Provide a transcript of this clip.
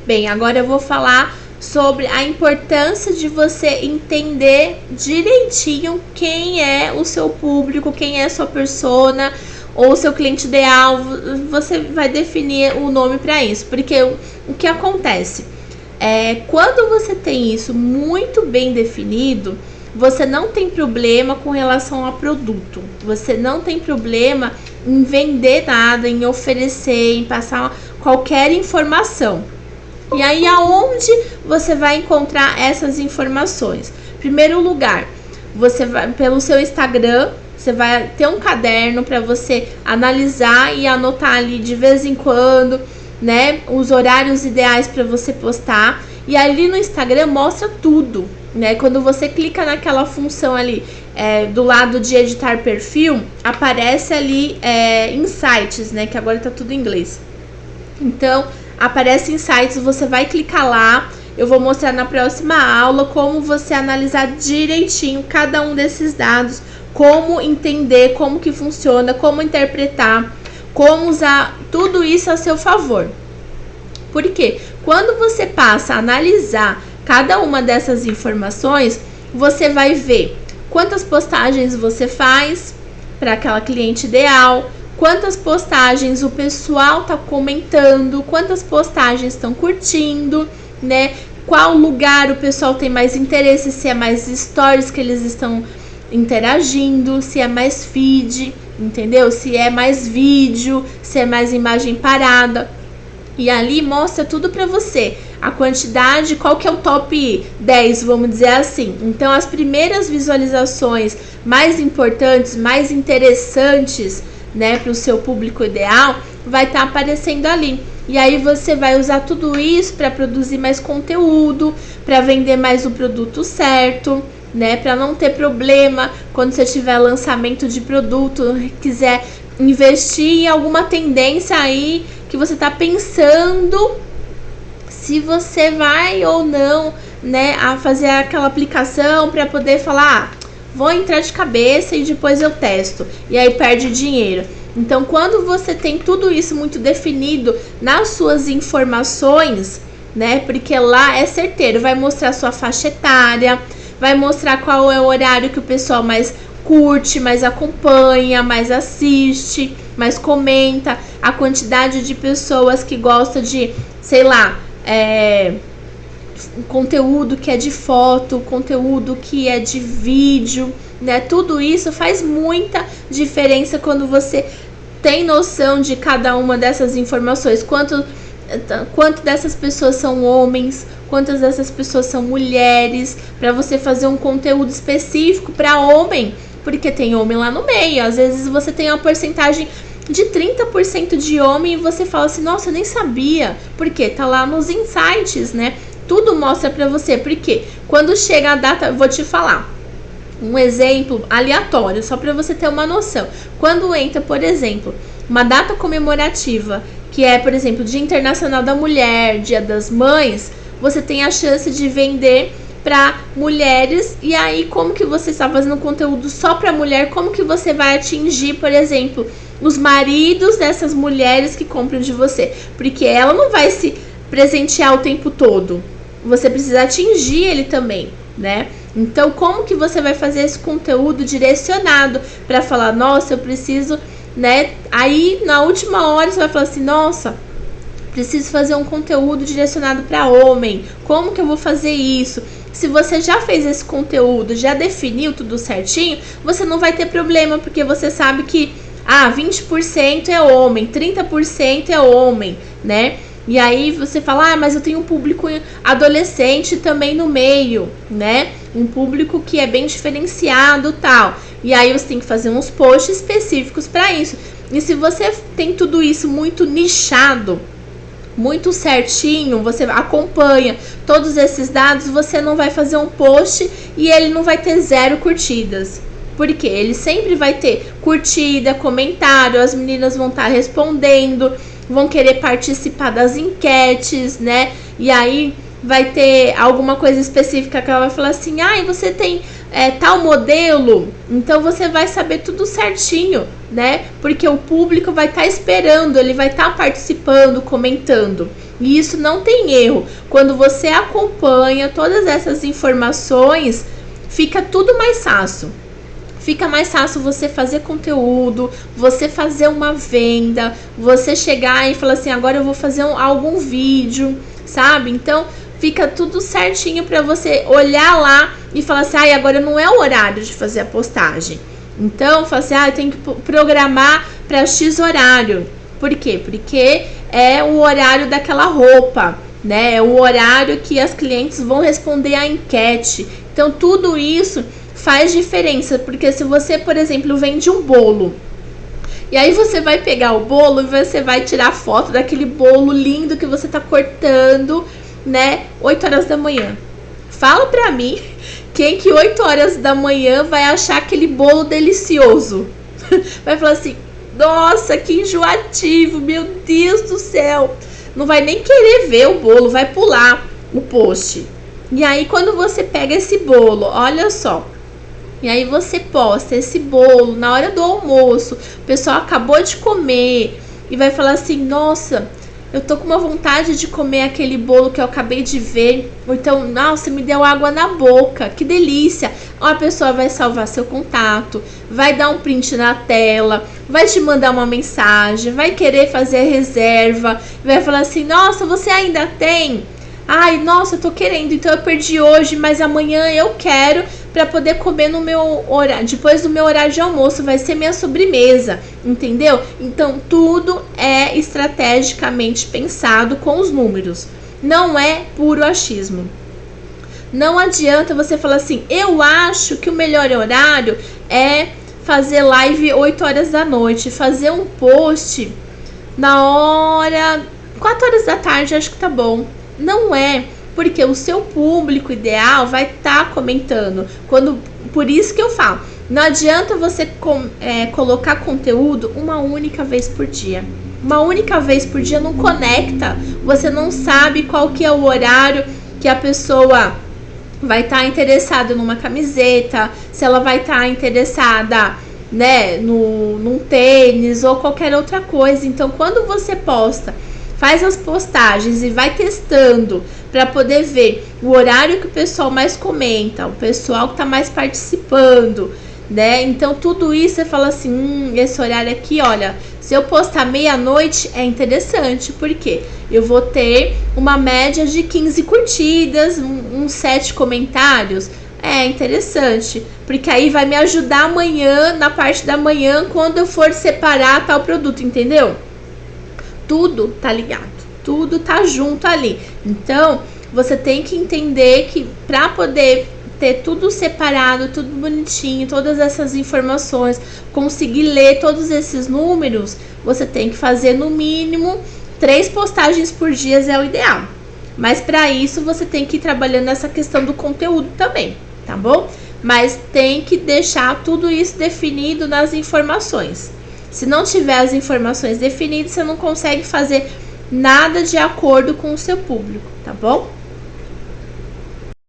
Bem, agora eu vou falar sobre a importância de você entender direitinho quem é o seu público, quem é a sua persona ou o seu cliente ideal. Você vai definir o nome para isso, porque o que acontece quando você tem isso muito bem definido, você não tem problema com relação a produto, você não tem problema em vender nada, em oferecer, em passar qualquer informação. E aí, aonde você vai encontrar essas informações? Em primeiro lugar, você vai pelo seu Instagram, você vai ter um caderno para você analisar e anotar ali de vez em quando, né, os horários ideais para você postar. E ali no Instagram mostra tudo, né? Quando você clica naquela função ali do lado de editar perfil, aparece ali insights, né? Que agora tá tudo em inglês. Então, aparece insights, você vai clicar lá. Eu vou mostrar na próxima aula como você analisar direitinho cada um desses dados, como entender, como que funciona, como interpretar, como usar tudo isso a seu favor. Porque quando você passa a analisar cada uma dessas informações, você vai ver quantas postagens você faz para aquela cliente ideal, quantas postagens o pessoal está comentando, quantas postagens estão curtindo, né? Qual lugar o pessoal tem mais interesse, se é mais stories que eles estão interagindo, se é mais feed, entendeu? Se é mais vídeo, se é mais imagem parada. E ali mostra tudo pra você, a quantidade, qual que é o top 10, vamos dizer assim. Então, as primeiras visualizações mais importantes, mais interessantes, né, para o seu público ideal, vai estar aparecendo ali. E aí você vai usar tudo isso para produzir mais conteúdo, para vender mais o produto certo, né, para não ter problema quando você tiver lançamento de produto, quiser investir em alguma tendência aí que você tá pensando se você vai ou não, né, a fazer aquela aplicação para poder falar, vou entrar de cabeça e depois eu testo, e aí perde dinheiro. Então, quando você tem tudo isso muito definido nas suas informações, né, porque lá é certeiro, vai mostrar sua faixa etária, vai mostrar qual é o horário que o pessoal mais curte, mais acompanha, mais assiste, mais comenta, a quantidade de pessoas que gosta de, sei lá, conteúdo que é de foto, conteúdo que é de vídeo, né? Tudo isso faz muita diferença quando você tem noção de cada uma dessas informações. Quanto dessas pessoas são homens, quantas dessas pessoas são mulheres, para você fazer um conteúdo específico para homem, porque tem homem lá no meio. Às vezes você tem uma porcentagem de 30% de homem e você fala assim, nossa, eu nem sabia, porque tá lá nos insights, né? Tudo mostra pra você, porque quando chega a data, eu vou te falar um exemplo aleatório, só pra você ter uma noção. Quando entra, por exemplo, uma data comemorativa, que é, por exemplo, Dia Internacional da Mulher, Dia das Mães, você tem a chance de vender para mulheres. E aí, como que você está fazendo conteúdo só para mulher? Como que você vai atingir, por exemplo, os maridos dessas mulheres que compram de você? Porque ela não vai se presentear o tempo todo. Você precisa atingir ele também, né? Então, como que você vai fazer esse conteúdo direcionado para falar, nossa, eu preciso, né? Aí, na última hora, você vai falar assim, nossa, preciso fazer um conteúdo direcionado para homem. Como que eu vou fazer isso? Se você já fez esse conteúdo, já definiu tudo certinho, você não vai ter problema, porque você sabe que 20% é homem, 30% é homem, né? E aí você fala, mas eu tenho um público adolescente também no meio, né? Um público que é bem diferenciado, tal. E aí você tem que fazer uns posts específicos para isso. E se você tem tudo isso muito nichado, muito certinho, você acompanha todos esses dados, você não vai fazer um post e ele não vai ter 0 curtidas. Porque ele sempre vai ter curtida, comentário, as meninas vão estar respondendo, vão querer participar das enquetes, né? E aí vai ter alguma coisa específica que ela vai falar assim, você tem tal modelo, então você vai saber tudo certinho, né? Porque o público vai estar esperando, ele vai estar participando, comentando. E isso não tem erro. Quando você acompanha todas essas informações, fica tudo mais fácil. Fica mais fácil você fazer conteúdo, você fazer uma venda, você chegar e falar assim, agora eu vou fazer algum vídeo, sabe? Então, fica tudo certinho para você olhar lá e falar assim, agora não é o horário de fazer a postagem. Então, fala assim, eu tenho que programar para X horário. Por quê? Porque é o horário daquela roupa, né? É o horário que as clientes vão responder a enquete. Então, tudo isso faz diferença, porque se você, por exemplo, vende um bolo, e aí você vai pegar o bolo e você vai tirar foto daquele bolo lindo que você tá cortando, né, 8 horas da manhã. Fala pra mim, quem que 8 horas da manhã vai achar aquele bolo delicioso? Vai falar assim, nossa, que enjoativo, meu Deus do céu. Não vai nem querer ver o bolo, vai pular o post. E aí quando você pega esse bolo, olha só, e aí você posta esse bolo na hora do almoço, o pessoal acabou de comer e vai falar assim, nossa, eu tô com uma vontade de comer aquele bolo que eu acabei de ver. Ou então, nossa, me deu água na boca, que delícia. A pessoa vai salvar seu contato, vai dar um print na tela, vai te mandar uma mensagem, vai querer fazer a reserva, vai falar assim, nossa, você ainda tem? Ai, nossa, eu tô querendo, então eu perdi hoje, mas amanhã eu quero para poder comer no meu horário, depois do meu horário de almoço, vai ser minha sobremesa, entendeu? Então, tudo é estrategicamente pensado com os números, não é puro achismo. Não adianta você falar assim, eu acho que o melhor horário é fazer live 8 horas da noite, fazer um post na hora 4 horas da tarde, acho que tá bom. Não é, porque o seu público ideal vai estar comentando. Por isso que eu falo, não adianta você colocar conteúdo uma única vez por dia. Uma única vez por dia não conecta. Você não sabe qual que é o horário que a pessoa vai estar interessada numa camiseta, se ela vai estar interessada, né, num tênis ou qualquer outra coisa. Então, quando você posta, faz as postagens e vai testando para poder ver o horário que o pessoal mais comenta, o pessoal que está mais participando, né? Então tudo isso você fala assim, esse horário aqui, olha, se eu postar meia-noite é interessante, porque eu vou ter uma média de 15 curtidas, uns 7 comentários. É interessante, porque aí vai me ajudar amanhã, na parte da manhã, quando eu for separar tal produto, entendeu? Tudo tá ligado, tudo tá junto ali. Então, você tem que entender que para poder ter tudo separado, tudo bonitinho, todas essas informações, conseguir ler todos esses números, você tem que fazer no mínimo 3 postagens por dia é o ideal. Mas para isso você tem que ir trabalhando essa questão do conteúdo também, tá bom? Mas tem que deixar tudo isso definido nas informações. Se não tiver as informações definidas, você não consegue fazer nada de acordo com o seu público, tá bom?